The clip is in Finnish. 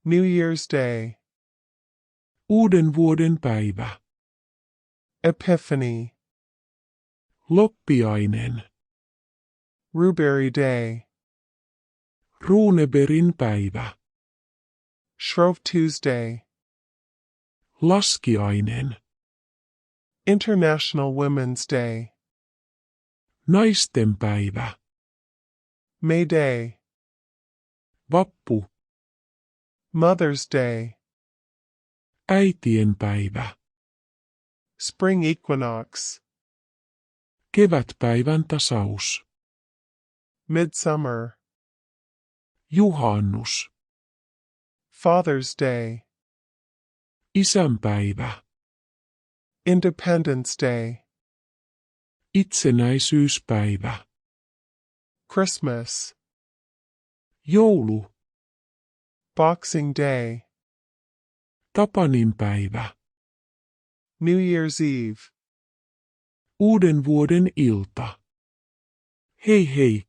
New Year's Day. Uuden vuoden päivä. Epiphany. Loppiainen. Rhubarry Day. Runeberin päivä. Shrove Tuesday. Laskiainen. International Women's Day. Naisten päivä. May Day. Vappu. Mother's Day. Äitien päivä. Spring Equinox. Kevätpäivän tasaus. Midsummer. Juhannus. Father's Day. Isänpäivä. Independence Day. Itsenäisyyspäivä. Christmas. Joulu. Boxing Day. Tapaninpäivä. New Year's Eve. Uuden vuoden ilta. Hei hei.